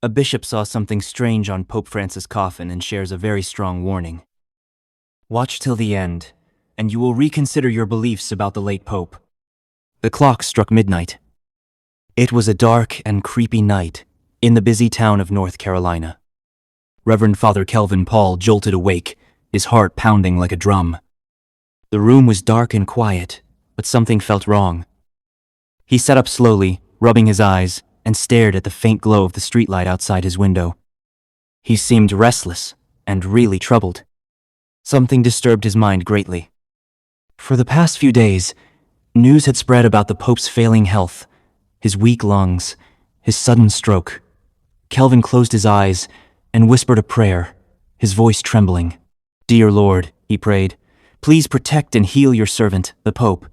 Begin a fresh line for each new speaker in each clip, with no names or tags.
A bishop saw something strange on Pope Francis' coffin and shares a very strong warning. Watch till the end, and you will reconsider your beliefs about the late Pope. The clock struck midnight. It was a dark and creepy night in the busy town of North Carolina. Reverend Father Kelvin jolted awake, his heart pounding like a drum. The room was dark and quiet, but something felt wrong. He sat up slowly, rubbing his eyes, and stared at the faint glow of the streetlight outside his window. He seemed restless and really troubled. Something disturbed his mind greatly. For the past few days, news had spread about the Pope's failing health, his weak lungs, his sudden stroke. Kelvin closed his eyes and whispered a prayer, his voice trembling. "Dear Lord," he prayed, "please protect and heal your servant, the Pope.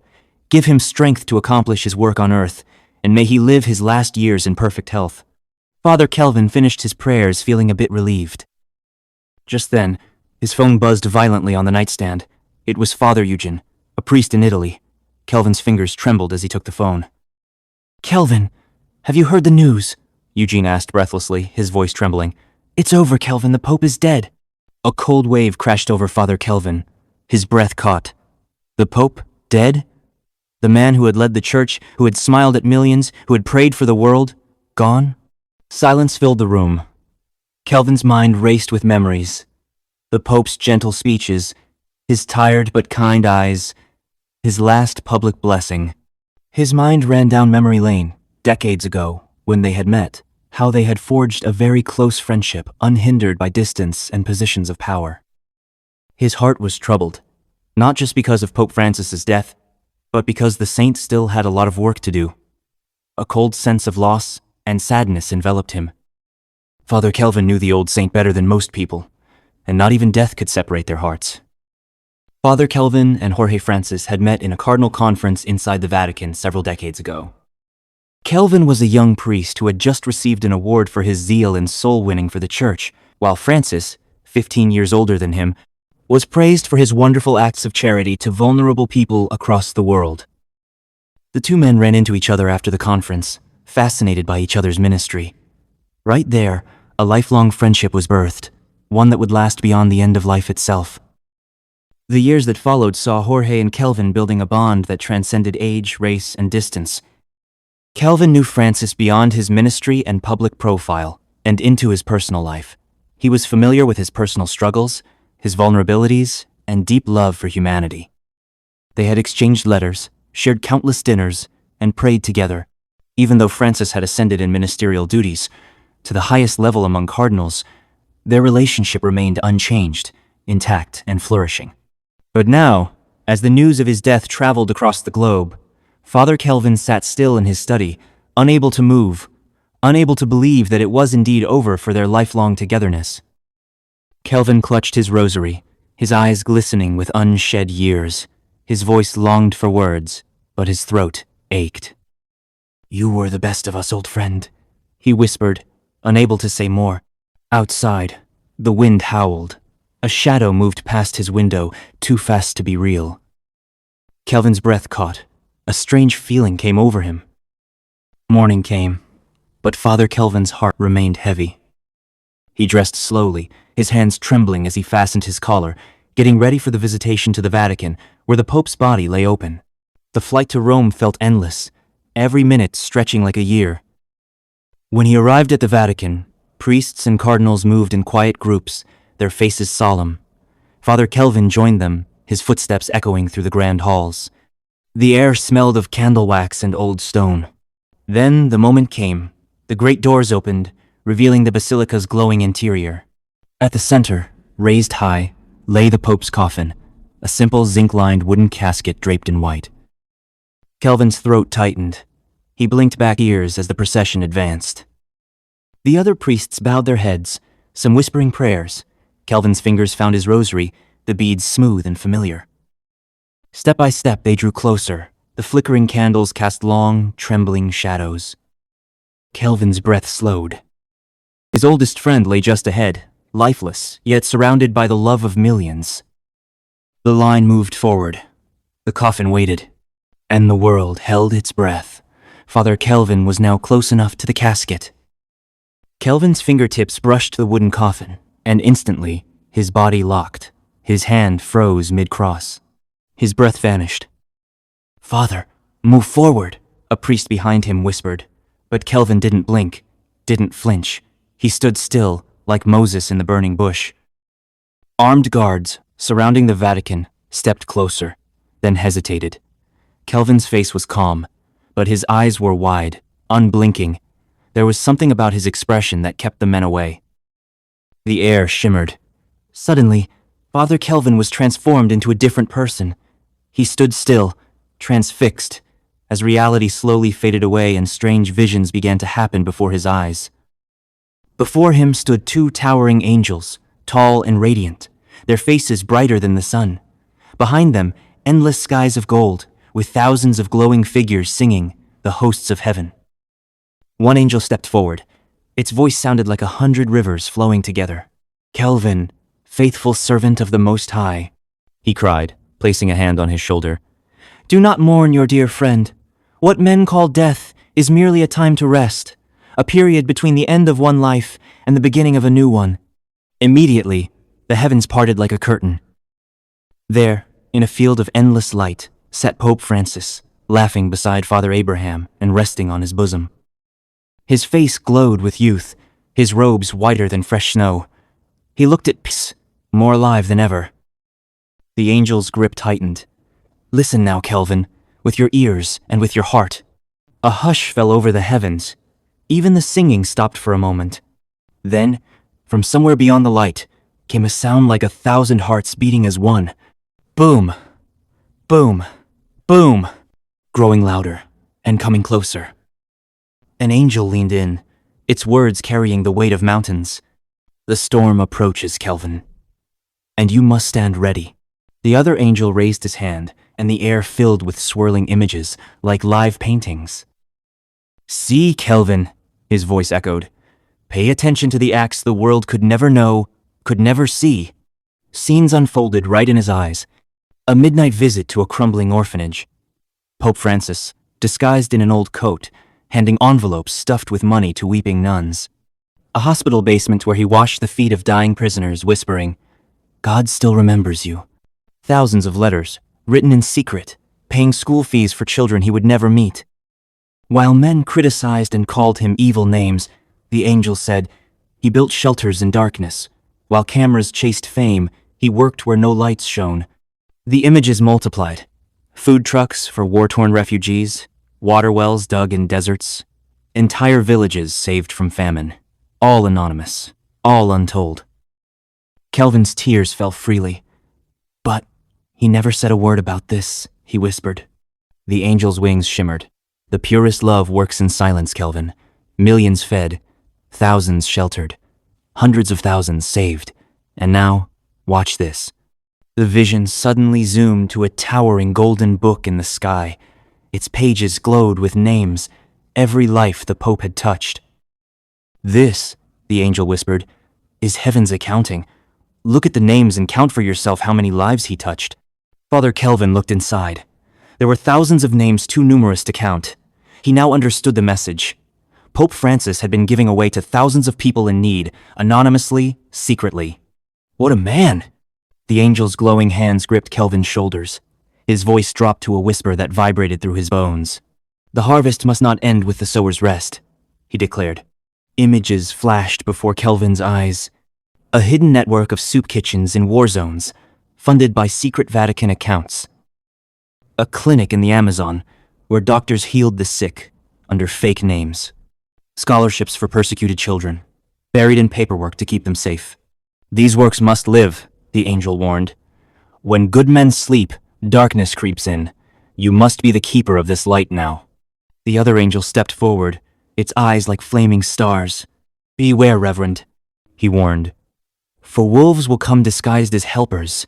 Give him strength to accomplish his work on earth, and may he live his last years in perfect health." Father Kelvin finished his prayers feeling a bit relieved. Just then, his phone buzzed violently on the nightstand. It was Father Eugen, a priest in Italy. Kelvin's fingers trembled as he took the phone. "Kelvin, have you heard the news?" Eugene asked breathlessly, his voice trembling. "It's over, Kelvin. The Pope is dead." A cold wave crashed over Father Kelvin. His breath caught. The Pope? Dead? The man who had led the church, who had smiled at millions, who had prayed for the world? Gone? Silence filled the room. Kelvin's mind raced with memories. The Pope's gentle speeches, his tired but kind eyes, his last public blessing. His mind ran down memory lane, decades ago, when they had met, how they had forged a very close friendship, unhindered by distance and positions of power. His heart was troubled, not just because of Pope Francis's death, but because the saint still had a lot of work to do. A cold sense of loss and sadness enveloped him. Father Kelvin knew the old saint better than most people, and not even death could separate their hearts. Father Kelvin and Jorge Francis had met in a cardinal conference inside the Vatican several decades ago. Kelvin was a young priest who had just received an award for his zeal and soul winning for the church, while Francis, 15 years older than him, was praised for his wonderful acts of charity to vulnerable people across the world. The two men ran into each other after the conference, fascinated by each other's ministry. Right there, a lifelong friendship was birthed, one that would last beyond the end of life itself. The years that followed saw Jorge and Kelvin building a bond that transcended age, race, and distance. Kelvin knew Francis beyond his ministry and public profile, and into his personal life. He was familiar with his personal struggles, his vulnerabilities, and deep love for humanity. They had exchanged letters, shared countless dinners, and prayed together. Even though Francis had ascended in ministerial duties, to the highest level among cardinals, their relationship remained unchanged, intact, and flourishing. But now, as the news of his death traveled across the globe, Father Kelvin sat still in his study, unable to move, unable to believe that it was indeed over for their lifelong togetherness. Kelvin clutched his rosary, his eyes glistening with unshed years. His voice longed for words, but his throat ached. "You were the best of us, old friend," he whispered, unable to say more. Outside, the wind howled. A shadow moved past his window, too fast to be real. Kelvin's breath caught. A strange feeling came over him. Morning came, but Father Kelvin's heart remained heavy. He dressed slowly, his hands trembling as he fastened his collar, getting ready for the visitation to the Vatican, where the Pope's body lay open. The flight to Rome felt endless, every minute stretching like a year. When he arrived at the Vatican, priests and cardinals moved in quiet groups, their faces solemn. Father Kelvin joined them, his footsteps echoing through the grand halls. The air smelled of candle wax and old stone. Then the moment came. The great doors opened, revealing the basilica's glowing interior. At the center, raised high, lay the Pope's coffin, a simple zinc-lined wooden casket draped in white. Kelvin's throat tightened. He blinked back ears as the procession advanced. The other priests bowed their heads, some whispering prayers. Kelvin's fingers found his rosary, the beads smooth and familiar. Step by step they drew closer. The flickering candles cast long, trembling shadows. Kelvin's breath slowed. His oldest friend lay just ahead, lifeless, yet surrounded by the love of millions. The line moved forward. The coffin waited, and the world held its breath. Father Kelvin was now close enough to the casket. Kelvin's fingertips brushed the wooden coffin, and instantly, his body locked. His hand froze mid-cross. His breath vanished. "Father, move forward," a priest behind him whispered. But Kelvin didn't blink, didn't flinch. He stood still, like Moses in the burning bush. Armed guards, surrounding the Vatican, stepped closer, then hesitated. Kelvin's face was calm, but his eyes were wide, unblinking. There was something about his expression that kept the men away. The air shimmered. Suddenly, Father Kelvin was transformed into a different person. He stood still, transfixed, as reality slowly faded away and strange visions began to happen before his eyes. Before him stood two towering angels, tall and radiant, their faces brighter than the sun. Behind them, endless skies of gold, with thousands of glowing figures singing, the hosts of heaven. One angel stepped forward. Its voice sounded like 100 rivers flowing together. "Kelvin, faithful servant of the Most High," he cried, placing a hand on his shoulder. "Do not mourn your dear friend. What men call death is merely a time to rest, a period between the end of one life and the beginning of a new one." Immediately, the heavens parted like a curtain. There, in a field of endless light, sat Pope Francis, laughing beside Father Abraham and resting on his bosom. His face glowed with youth, his robes whiter than fresh snow. He looked at peace, more alive than ever. The angel's grip tightened. "Listen now, Kelvin, with your ears and with your heart." A hush fell over the heavens. Even the singing stopped for a moment. Then, from somewhere beyond the light, came a sound like 1,000 hearts beating as one. Boom! Boom! Boom! Growing louder and coming closer. An angel leaned in, its words carrying the weight of mountains. "The storm approaches, Kelvin, and you must stand ready." The other angel raised his hand, and the air filled with swirling images, like live paintings. "See, Kelvin," his voice echoed. "Pay attention to the acts the world could never know, could never see." Scenes unfolded right in his eyes. A midnight visit to a crumbling orphanage. Pope Francis, disguised in an old coat, handing envelopes stuffed with money to weeping nuns. A hospital basement where he washed the feet of dying prisoners, whispering, "God still remembers you." Thousands of letters, written in secret, paying school fees for children he would never meet. While men criticized and called him evil names, the angel said, he built shelters in darkness. While cameras chased fame, he worked where no lights shone. The images multiplied. Food trucks for war-torn refugees, water wells dug in deserts, entire villages saved from famine, all anonymous, all untold. Kelvin's tears fell freely. "But he never said a word about this," he whispered. The angel's wings shimmered. "The purest love works in silence, Kelvin. Millions fed, thousands sheltered, hundreds of thousands saved. And now, watch this." The vision suddenly zoomed to a towering golden book in the sky. Its pages glowed with names, every life the Pope had touched. "This," the angel whispered, "is heaven's accounting. Look at the names and count for yourself how many lives he touched." Father Kelvin looked inside. There were thousands of names too numerous to count. He now understood the message. Pope Francis had been giving away to thousands of people in need, anonymously, secretly. What a man! The angel's glowing hands gripped Kelvin's shoulders. His voice dropped to a whisper that vibrated through his bones. "The harvest must not end with the sower's rest," he declared. Images flashed before Kelvin's eyes. A hidden network of soup kitchens in war zones, funded by secret Vatican accounts. A clinic in the Amazon, where doctors healed the sick, under fake names. Scholarships for persecuted children, buried in paperwork to keep them safe. "These works must live," the angel warned. "When good men sleep, darkness creeps in. You must be the keeper of this light now." The other angel stepped forward, its eyes like flaming stars. "Beware, Reverend," he warned. "For wolves will come disguised as helpers.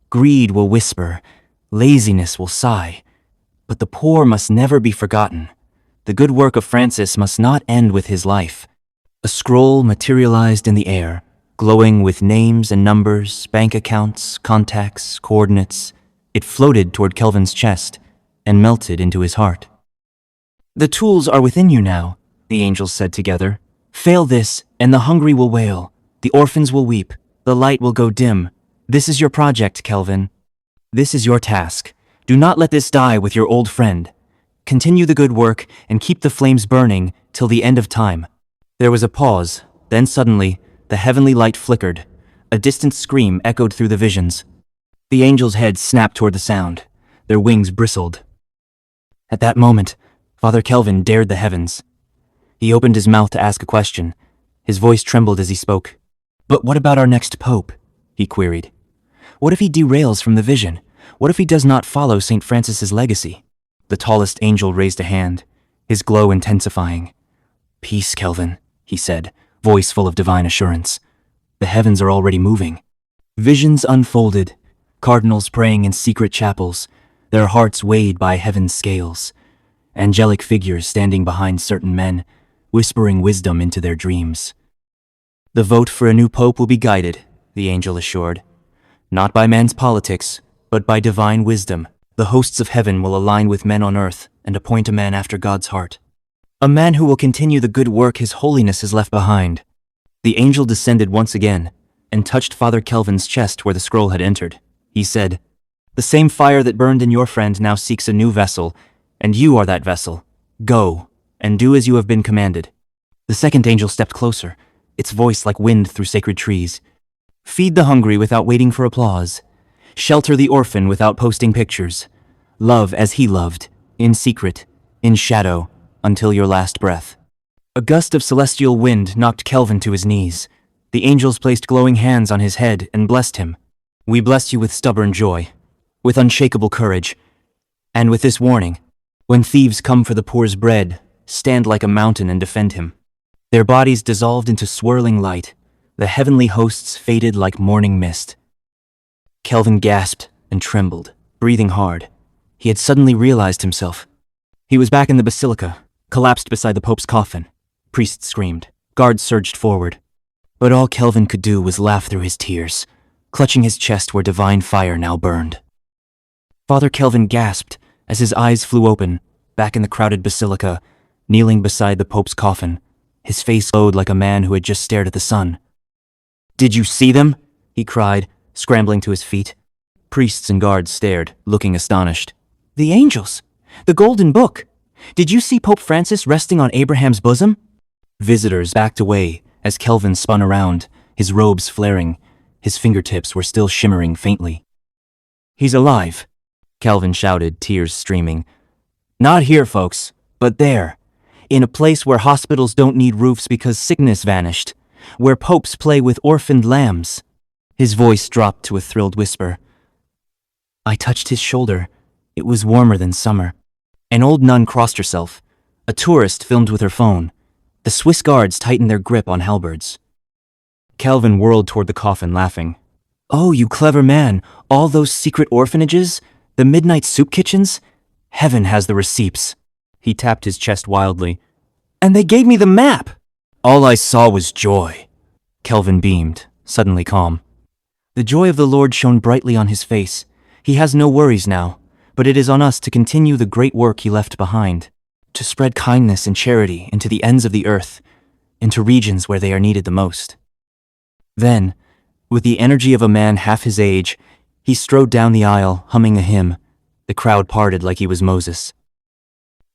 Greed will whisper. Laziness will sigh. But the poor must never be forgotten. The good work of Francis must not end with his life." A scroll materialized in the air, glowing with names and numbers, bank accounts, contacts, coordinates. It floated toward Kelvin's chest and melted into his heart. "The tools are within you now," the angels said together. Fail this, and the hungry will wail, the orphans will weep, the light will go dim. This is your project, Kelvin. This is your task. Do not let this die with your old friend. Continue the good work and keep the flames burning till the end of time. There was a pause, then suddenly, the heavenly light flickered. A distant scream echoed through the visions. The angels' heads snapped toward the sound. Their wings bristled. At that moment, Father Kelvin dared the heavens. He opened his mouth to ask a question. His voice trembled as he spoke. "But what about our next pope?" he queried. "What if he derails from the vision? What if he does not follow St. Francis's legacy?" The tallest angel raised a hand, his glow intensifying. "Peace, Kelvin," he said, voice full of divine assurance. "The heavens are already moving." Visions unfolded, cardinals praying in secret chapels, their hearts weighed by heaven's scales, angelic figures standing behind certain men, whispering wisdom into their dreams. "The vote for a new pope will be guided," the angel assured, "not by man's politics, but by divine wisdom. The hosts of heaven will align with men on earth and appoint a man after God's heart. A man who will continue the good work His Holiness has left behind." The angel descended once again and touched Father Kelvin's chest where the scroll had entered. He said, "The same fire that burned in your friend now seeks a new vessel, and you are that vessel. Go, and do as you have been commanded." The second angel stepped closer, its voice like wind through sacred trees. "Feed the hungry without waiting for applause. Shelter the orphan without posting pictures. Love as he loved, in secret, in shadow, until your last breath." A gust of celestial wind knocked Kelvin to his knees. The angels placed glowing hands on his head and blessed him. "We bless you with stubborn joy, with unshakable courage, and with this warning. When thieves come for the poor's bread, stand like a mountain and defend him." Their bodies dissolved into swirling light. The heavenly hosts faded like morning mist. Kelvin gasped and trembled, breathing hard. He had suddenly realized himself. He was back in the basilica, collapsed beside the Pope's coffin. Priests screamed. Guards surged forward. But all Kelvin could do was laugh through his tears, clutching his chest where divine fire now burned. Father Kelvin gasped as his eyes flew open, back in the crowded basilica, kneeling beside the Pope's coffin. His face glowed like a man who had just stared at the sun. "Did you see them?" he cried, scrambling to his feet. Priests and guards stared, looking astonished. "The angels! The golden book! Did you see Pope Francis resting on Abraham's bosom?" Visitors backed away as Kelvin spun around, his robes flaring. His fingertips were still shimmering faintly. "He's alive," Kelvin shouted, tears streaming. "Not here, folks, but there, in a place where hospitals don't need roofs because sickness vanished, where popes play with orphaned lambs." His voice dropped to a thrilled whisper. I touched his shoulder. It was warmer than summer. An old nun crossed herself. A tourist filmed with her phone. The Swiss guards tightened their grip on halberds. Kelvin whirled toward the coffin, laughing. "Oh, you clever man, all those secret orphanages? The midnight soup kitchens? Heaven has the receipts." He tapped his chest wildly. "And they gave me the map!" "All I saw was joy." Kelvin beamed, suddenly calm. The joy of the Lord shone brightly on his face. He has no worries now, but it is on us to continue the great work he left behind, to spread kindness and charity into the ends of the earth, into regions where they are needed the most. Then, with the energy of a man half his age, he strode down the aisle, humming a hymn. The crowd parted like he was Moses.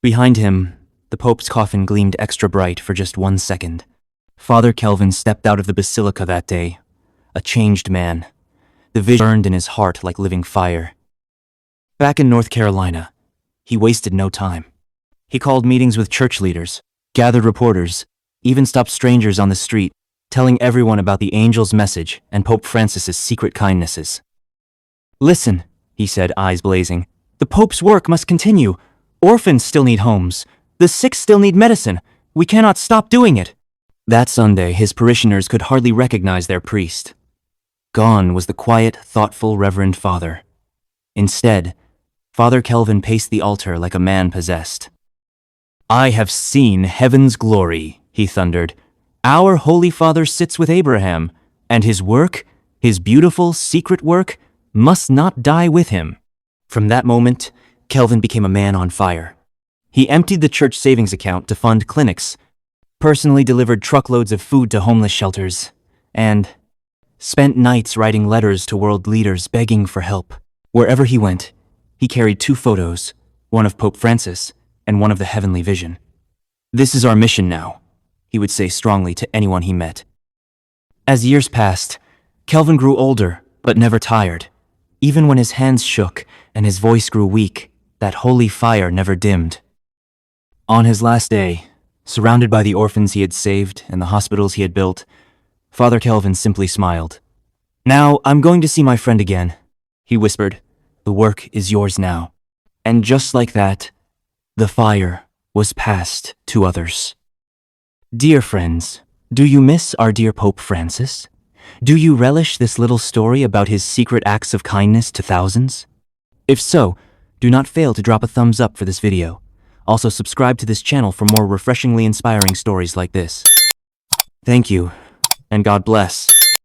Behind him, the Pope's coffin gleamed extra bright for just 1 second. Father Kelvin stepped out of the basilica that day, a changed man. The vision burned in his heart like living fire. Back in North Carolina, he wasted no time. He called meetings with church leaders, gathered reporters, even stopped strangers on the street, telling everyone about the angel's message and Pope Francis's secret kindnesses. "Listen," he said, eyes blazing. "The Pope's work must continue. Orphans still need homes. The sick still need medicine. We cannot stop doing it." That Sunday, his parishioners could hardly recognize their priest. Gone was the quiet, thoughtful Reverend Father. Instead, Father Kelvin paced the altar like a man possessed. "I have seen heaven's glory," he thundered. "Our Holy Father sits with Abraham, and his work, his beautiful, secret work, must not die with him." From that moment, Kelvin became a man on fire. He emptied the church savings account to fund clinics, personally delivered truckloads of food to homeless shelters, and spent nights writing letters to world leaders begging for help. Wherever he went, he carried two photos, one of Pope Francis and one of the Heavenly Vision. "This is our mission now," he would say strongly to anyone he met. As years passed, Kelvin grew older, but never tired. Even when his hands shook and his voice grew weak, that holy fire never dimmed. On his last day, surrounded by the orphans he had saved and the hospitals he had built, Father Kelvin simply smiled. "Now I'm going to see my friend again," he whispered. "The work is yours now." And just like that, the fire was passed to others. Dear friends, do you miss our dear Pope Francis? Do you relish this little story about his secret acts of kindness to thousands? If so, do not fail to drop a thumbs up for this video. Also subscribe to this channel for more refreshingly inspiring stories like this. Thank you, and God bless.